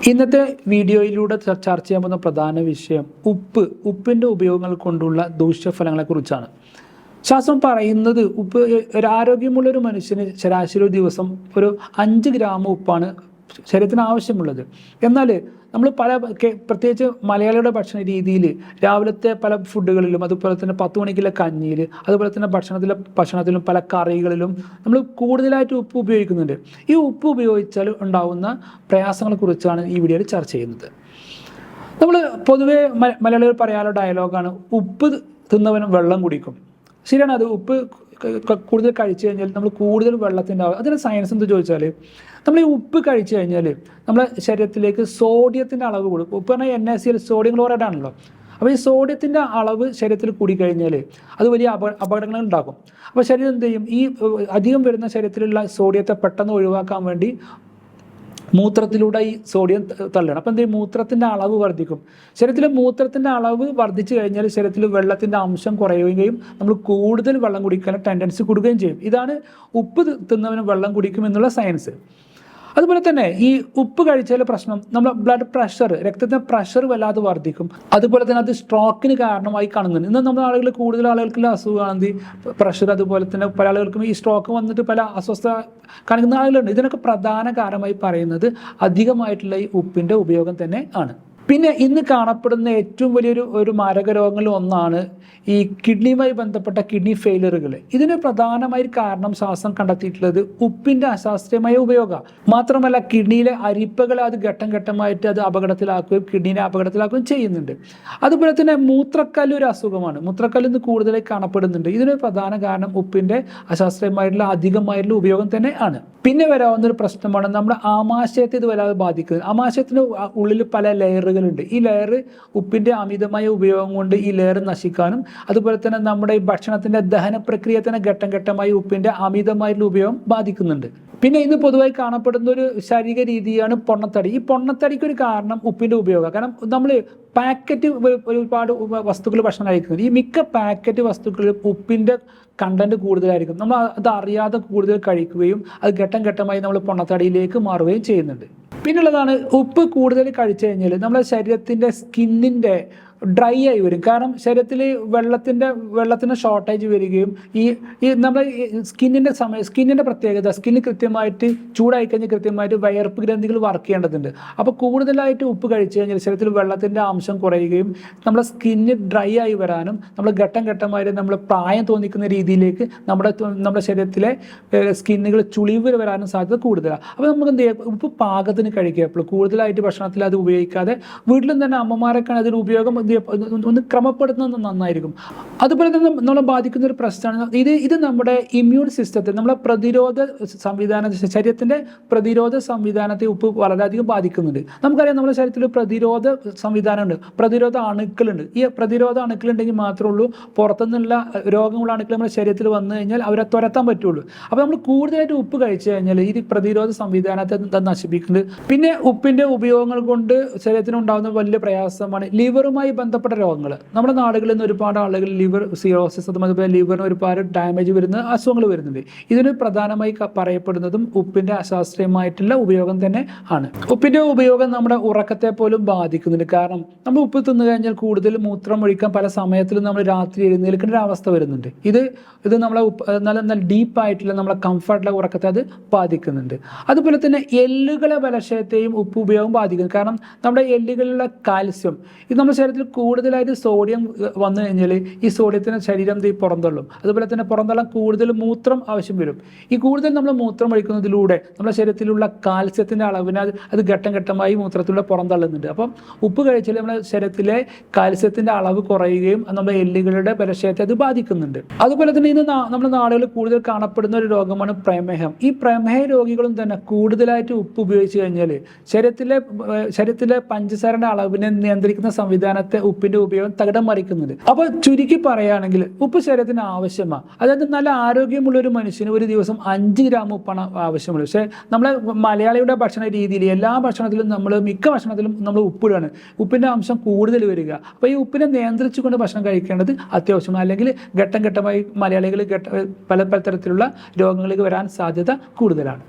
ഇന്നത്തെ വീഡിയോയിലൂടെ ചർച്ച ചെയ്യാൻ പോകുന്ന പ്രധാന വിഷയം ഉപ്പിൻ്റെ ഉപയോഗങ്ങൾ കൊണ്ടുള്ള ദൂഷ്യഫലങ്ങളെക്കുറിച്ചാണ്. ശാസ്ത്രം പറയുന്നത് ഒരു ആരോഗ്യമുള്ളൊരു മനുഷ്യന് ശരാശരി ഒരു ദിവസം ഒരു 5 ഗ്രാം ഉപ്പാണ് ശരീരത്തിന് ആവശ്യമുള്ളത്. എന്നാൽ നമ്മൾ പ്രത്യേകിച്ച് മലയാളിയുടെ ഭക്ഷണ രീതിയിൽ രാവിലത്തെ പല ഫുഡുകളിലും അതുപോലെ തന്നെ 10 മണിക്കുള്ള കഞ്ഞിയിൽ അതുപോലെ തന്നെ ഭക്ഷണത്തിലും പല കറികളിലും നമ്മൾ കൂടുതലായിട്ട് ഉപ്പ് ഉപയോഗിക്കുന്നുണ്ട്. ഈ ഉപ്പ് ഉപയോഗിച്ചാൽ ഉണ്ടാകുന്ന പ്രയാസങ്ങളെക്കുറിച്ചാണ് ഈ വീഡിയോയിൽ ചർച്ച ചെയ്യുന്നത്. നമ്മൾ പൊതുവേ മലയാളികൾ പറയാനുള്ള ഡയലോഗാണ് ഉപ്പ് തിന്നവനും വെള്ളം കുടിക്കും. ശരിയാണ്, അത് ഉപ്പ് കൂടുതൽ കഴിച്ചു കഴിഞ്ഞാൽ നമ്മൾ കൂടുതൽ വെള്ളത്തിൻ്റെ അതിന് സയൻസ് എന്ത് ചോദിച്ചാൽ നമ്മൾ ഈ ഉപ്പ് കഴിച്ചു കഴിഞ്ഞാൽ നമ്മുടെ ശരീരത്തിലേക്ക് സോഡിയത്തിൻ്റെ അളവ് കൂടും. ഉപ്പ് പറഞ്ഞാൽ NaCl സോഡിയം ക്ലോറൈഡ് ആണല്ലോ. അപ്പോൾ ഈ സോഡിയത്തിൻ്റെ അളവ് ശരീരത്തിൽ കൂടിക്കഴിഞ്ഞാൽ അത് വലിയ അപകടങ്ങൾ ഉണ്ടാക്കും. അപ്പോൾ ശരീരം എന്ത് ചെയ്യും? ഈ അധികം വരുന്ന ശരീരത്തിലുള്ള സോഡിയത്തെ പെട്ടെന്ന് ഒഴിവാക്കാൻ വേണ്ടി മൂത്രത്തിലൂടെ ഈ സോഡിയം തള്ളണം. അപ്പം എന്ത് ചെയ്യും? മൂത്രത്തിൻ്റെ അളവ് വർദ്ധിക്കും. ശരീരത്തിൽ മൂത്രത്തിൻ്റെ അളവ് വർദ്ധിച്ചു കഴിഞ്ഞാൽ ശരീരത്തിൽ വെള്ളത്തിൻ്റെ അംശം കുറയുകയും നമ്മൾ കൂടുതൽ വെള്ളം കുടിക്കാൻ ടെൻഡൻസി കൂടുകയും ചെയ്യും. ഇതാണ് ഉപ്പ് തിന്നവന് വെള്ളം കുടിക്കും എന്നുള്ള സയൻസ്. അതുപോലെ തന്നെ ഈ ഉപ്പ് കഴിച്ചാൽ പ്രശ്നം നമ്മുടെ ബ്ലഡ് പ്രഷർ, രക്തത്തിൻ്റെ പ്രഷർ വല്ലാതെ വർദ്ധിക്കും. അതുപോലെ തന്നെ അത് സ്ട്രോക്കിന് കാരണമായി കാണുന്നുണ്ട്. ഇന്ന് നമ്മുടെ കൂടുതൽ ആളുകൾക്കുള്ള അസുഖമാണ് പ്രഷർ. അതുപോലെ തന്നെ പല ആളുകൾക്കും ഈ സ്ട്രോക്ക് വന്നിട്ട് പല അസ്വസ്ഥത കാണിക്കുന്ന ആളുകളുണ്ട്. ഇതിനൊക്കെ പ്രധാന കാരണമായി പറയുന്നത് അധികമായിട്ടുള്ള ഈ ഉപ്പിൻ്റെ ഉപയോഗം തന്നെ ആണ്. പിന്നെ ഇന്ന് കാണപ്പെടുന്ന ഏറ്റവും വലിയൊരു മാരക രോഗങ്ങളിൽ ഒന്നാണ് ഈ കിഡ്നിയുമായി ബന്ധപ്പെട്ട കിഡ്നി ഫെയിലറുകൾ. ഇതിന് പ്രധാനമായി കാരണം ശാസ്ത്രം കണ്ടെത്തിയിട്ടുള്ളത് ഉപ്പിൻ്റെ അശാസ്ത്രീയമായ ഉപയോഗം മാത്രമല്ല, കിഡ്നിയിലെ അരിപ്പകളെ അത് ഘട്ടം ഘട്ടമായിട്ട് അത് അപകടത്തിലാക്കുകയും കിഡ്നിനെ അപകടത്തിലാക്കുകയും ചെയ്യുന്നുണ്ട്. അതുപോലെ തന്നെ മൂത്രക്കല്ല് ഒരു അസുഖമാണ്. മൂത്രക്കല്ല് ഇന്ന് കൂടുതലായി കാണപ്പെടുന്നുണ്ട്. ഇതിന് പ്രധാന കാരണം ഉപ്പിൻ്റെ അശാസ്ത്രീയമായിട്ടുള്ള അധികമായിട്ടുള്ള ഉപയോഗം തന്നെ ആണ്. പിന്നെ വരാവുന്നൊരു പ്രശ്നമാണ് നമ്മുടെ ആമാശയത്തെ ഇത് വല്ലാതെ ബാധിക്കുന്നത്. ആമാശയത്തിന് ഉള്ളിൽ പല ലെയറുകളുണ്ട്. ഈ ലെയർ ഉപ്പിൻ്റെ അമിതമായ ഉപയോഗം കൊണ്ട് ഈ ലെയർ നശിക്കാനും അതുപോലെ തന്നെ നമ്മുടെ ഈ ഭക്ഷണത്തിൻ്റെ ദഹന പ്രക്രിയ തന്നെ ഘട്ടം ഘട്ടമായി ഉപ്പിൻ്റെ അമിതമായിട്ടുള്ള ഉപയോഗം ബാധിക്കുന്നുണ്ട്. പിന്നെ ഇന്ന് പൊതുവായി കാണപ്പെടുന്ന ഒരു ശാരീരിക രീതിയാണ് പൊണ്ണത്തടി. ഈ പൊണ്ണത്തടിക്ക് ഒരു കാരണം ഉപ്പിൻ്റെ ഉപയോഗം. കാരണം നമ്മൾ പാക്കറ്റ് ഒരുപാട് വസ്തുക്കൾ ഭക്ഷണം കഴിക്കുന്നുണ്ട്. ഈ മിക്ക പാക്കറ്റ് വസ്തുക്കളിലും ഉപ്പിൻ്റെ കണ്ടന്റ് കൂടുതലായിരിക്കും. നമ്മൾ അത് അറിയാതെ കൂടുതൽ കഴിക്കുകയും അത് ഘട്ടം ഘട്ടമായി നമ്മൾ പൊണ്ണത്തടിയിലേക്ക് മാറുകയും ചെയ്യുന്നുണ്ട്. പിന്നുള്ളതാണ് ഉപ്പ് കൂടുതൽ കഴിച്ചു കഴിഞ്ഞാൽ നമ്മുടെ ശരീരത്തിൻ്റെ സ്കിന്നിൻ്റെ ഡ്രൈ ആയി വരും. കാരണം ശരീരത്തിൽ വെള്ളത്തിൻ്റെ ഷോർട്ടേജ് വരികയും ഈ നമ്മുടെ സ്കിന്നിൻ്റെ പ്രത്യേകത, സ്കിന്ന് കൃത്യമായിട്ട് ചൂടായി കഴിഞ്ഞാൽ കൃത്യമായിട്ട് വയർപ്പ് ഗ്രന്ഥികൾ വർക്ക് ചെയ്യേണ്ടതുണ്ട്. അപ്പോൾ കൂടുതലായിട്ട് ഉപ്പ് കഴിച്ചു കഴിഞ്ഞാൽ ശരീരത്തിൽ വെള്ളത്തിൻ്റെ അംശം കുറയുകയും നമ്മുടെ സ്കിന്ന് ഡ്രൈ ആയി വരാനും നമ്മൾ ഘട്ടം ഘട്ടമായിട്ട് നമ്മൾ പ്രായം തോന്നിക്കുന്ന രീതിയിലേക്ക് നമ്മുടെ ശരീരത്തിലെ സ്കിന്നുകൾ ചുളിവ് വരാനും സാധ്യത കൂടുതലാണ്. അപ്പോൾ നമുക്ക് എന്ത് ചെയ്യാം? ഉപ്പ് പാകത്തിന് കഴിക്കുക. അപ്പോൾ കൂടുതലായിട്ട് ഭക്ഷണത്തിൽ അത് ഉപയോഗിക്കാതെ വീട്ടിലും തന്നെ അമ്മമാരൊക്കെ അതിന് ഉപയോഗം ഒന്ന് ക്രമപ്പെടുത്തുന്നത് നന്നായിരിക്കും. അതുപോലെ തന്നെ നമ്മളെ ബാധിക്കുന്ന ഒരു പ്രശ്നമാണ് ഇത് നമ്മുടെ ഇമ്മ്യൂൺ സിസ്റ്റത്തെ, നമ്മളെ ശരീരത്തിൻ്റെ പ്രതിരോധ സംവിധാനത്തെ ഉപ്പ് വളരെയധികം ബാധിക്കുന്നുണ്ട്. നമുക്കറിയാം നമ്മുടെ ശരീരത്തിൽ പ്രതിരോധ സംവിധാനമുണ്ട്, പ്രതിരോധ അണുക്കളുണ്ട്. ഈ പ്രതിരോധ അണുക്കളുണ്ടെങ്കിൽ മാത്രമേ ഉള്ളൂ പുറത്തുനിന്നുള്ള രോഗമുള്ള അണുക്കൾ നമ്മുടെ ശരീരത്തിൽ വന്നു കഴിഞ്ഞാൽ അവരെ തുരത്താൻ പറ്റുള്ളൂ. അപ്പോൾ നമ്മൾ കൂടുതലായിട്ട് ഉപ്പ് കഴിച്ചു കഴിഞ്ഞാൽ ഈ പ്രതിരോധ സംവിധാനത്തെ നശിപ്പിക്കുന്നുണ്ട്. പിന്നെ ഉപ്പിൻ്റെ ഉപയോഗങ്ങൾ കൊണ്ട് ശരീരത്തിനുണ്ടാകുന്ന വലിയ പ്രയാസമാണ് ലിവറുമായി ബന്ധപ്പെട്ട രോഗങ്ങൾ. നമ്മുടെ നാടുകളിൽ നിന്ന് ഒരുപാട് ആളുകൾ ലിവർ സിറോസിസ്, അതുപോലെ ലിവറിന് ഒരുപാട് ഡാമേജ് വരുന്ന അസുഖങ്ങൾ വരുന്നുണ്ട്. ഇതിന് പ്രധാനമായി പറയപ്പെടുന്നതും ഉപ്പിൻ്റെ അശാസ്ത്രീയമായിട്ടുള്ള ഉപയോഗം തന്നെ ആണ്. ഉപ്പിൻ്റെ ഉപയോഗം നമ്മുടെ ഉറക്കത്തെ പോലും ബാധിക്കുന്നുണ്ട്. കാരണം നമ്മൾ ഉപ്പ് തിന്നു കഴിഞ്ഞാൽ കൂടുതൽ മൂത്രം ഒഴിക്കാൻ പല സമയത്തിലും നമ്മൾ രാത്രി എഴുന്നേൽക്കേണ്ട ഒരു അവസ്ഥ വരുന്നുണ്ട്. ഇത് നമ്മളെ നല്ല ഡീപ്പായിട്ടുള്ള നമ്മളെ കംഫർട്ടുള്ള ഉറക്കത്തെ അത് ബാധിക്കുന്നുണ്ട്. അതുപോലെ തന്നെ എല്ലുകളെ ബലക്ഷയത്തെയും ഉപ്പ് ഉപയോഗം ബാധിക്കുന്നു. കാരണം നമ്മുടെ എല്ലുകളിലുള്ള കാൽസ്യം, ഇത് നമ്മുടെ ശരീരത്തിൽ കൂടുതലായിട്ട് സോഡിയം വന്നു കഴിഞ്ഞാൽ ഈ സോഡിയത്തിന് ശരീരം പുറന്തള്ളും. അതുപോലെ തന്നെ പുറന്തള്ളാൻ കൂടുതൽ മൂത്രം ആവശ്യം വരും. ഈ കൂടുതൽ നമ്മൾ മൂത്രം ഒഴിക്കുന്നതിലൂടെ നമ്മുടെ ശരീരത്തിലുള്ള കാൽസ്യത്തിൻ്റെ അളവിനെ അത് ഘട്ടം ഘട്ടമായി മൂത്രത്തിലൂടെ പുറന്തള്ളുന്നുണ്ട്. അപ്പം ഉപ്പ് കഴിച്ചാൽ നമ്മുടെ ശരീരത്തിലെ കാൽസ്യത്തിൻ്റെ അളവ് കുറയുകയും നമ്മുടെ എല്ലുകളുടെ ബലക്ഷയത്തെ അത് ബാധിക്കുന്നുണ്ട്. അതുപോലെ തന്നെ ഇന്ന് നമ്മുടെ നാടുകളിൽ കൂടുതൽ കാണപ്പെടുന്ന ഒരു രോഗമാണ് പ്രമേഹം. ഈ പ്രമേഹ രോഗികളും തന്നെ കൂടുതലായിട്ട് ഉപ്പ് ഉപയോഗിച്ച് കഴിഞ്ഞാൽ ശരീരത്തിലെ പഞ്ചസാരയുടെ അളവിനെ നിയന്ത്രിക്കുന്ന സംവിധാനത്തെ ഉപ്പിൻ്റെ ഉപയോഗം തകിടം മറിക്കുന്നുണ്ട്. അപ്പോൾ ചുരുക്കി പറയുകയാണെങ്കിൽ ഉപ്പ് ശരീരത്തിന് ആവശ്യമാണ്. അതായത് നല്ല ആരോഗ്യമുള്ള ഒരു മനുഷ്യന് ഒരു ദിവസം 5 ഗ്രാം ഉപ്പാണ് ആവശ്യമുള്ളത്. പക്ഷേ നമ്മളെ മലയാളിയുടെ ഭക്ഷണ രീതിയിൽ മിക്ക ഭക്ഷണത്തിലും നമ്മൾ ഉപ്പിടാണ്. ഉപ്പിൻ്റെ അംശം കൂടുതൽ വരിക. അപ്പോൾ ഈ ഉപ്പിനെ നിയന്ത്രിച്ചുകൊണ്ട് ഭക്ഷണം കഴിക്കേണ്ടത് അത്യാവശ്യമാണ്. അല്ലെങ്കിൽ ഘട്ടം ഘട്ടമായി മലയാളികൾ പല തരത്തിലുള്ള രോഗങ്ങളിലേക്ക് വരാൻ സാധ്യത കൂടുതലാണ്.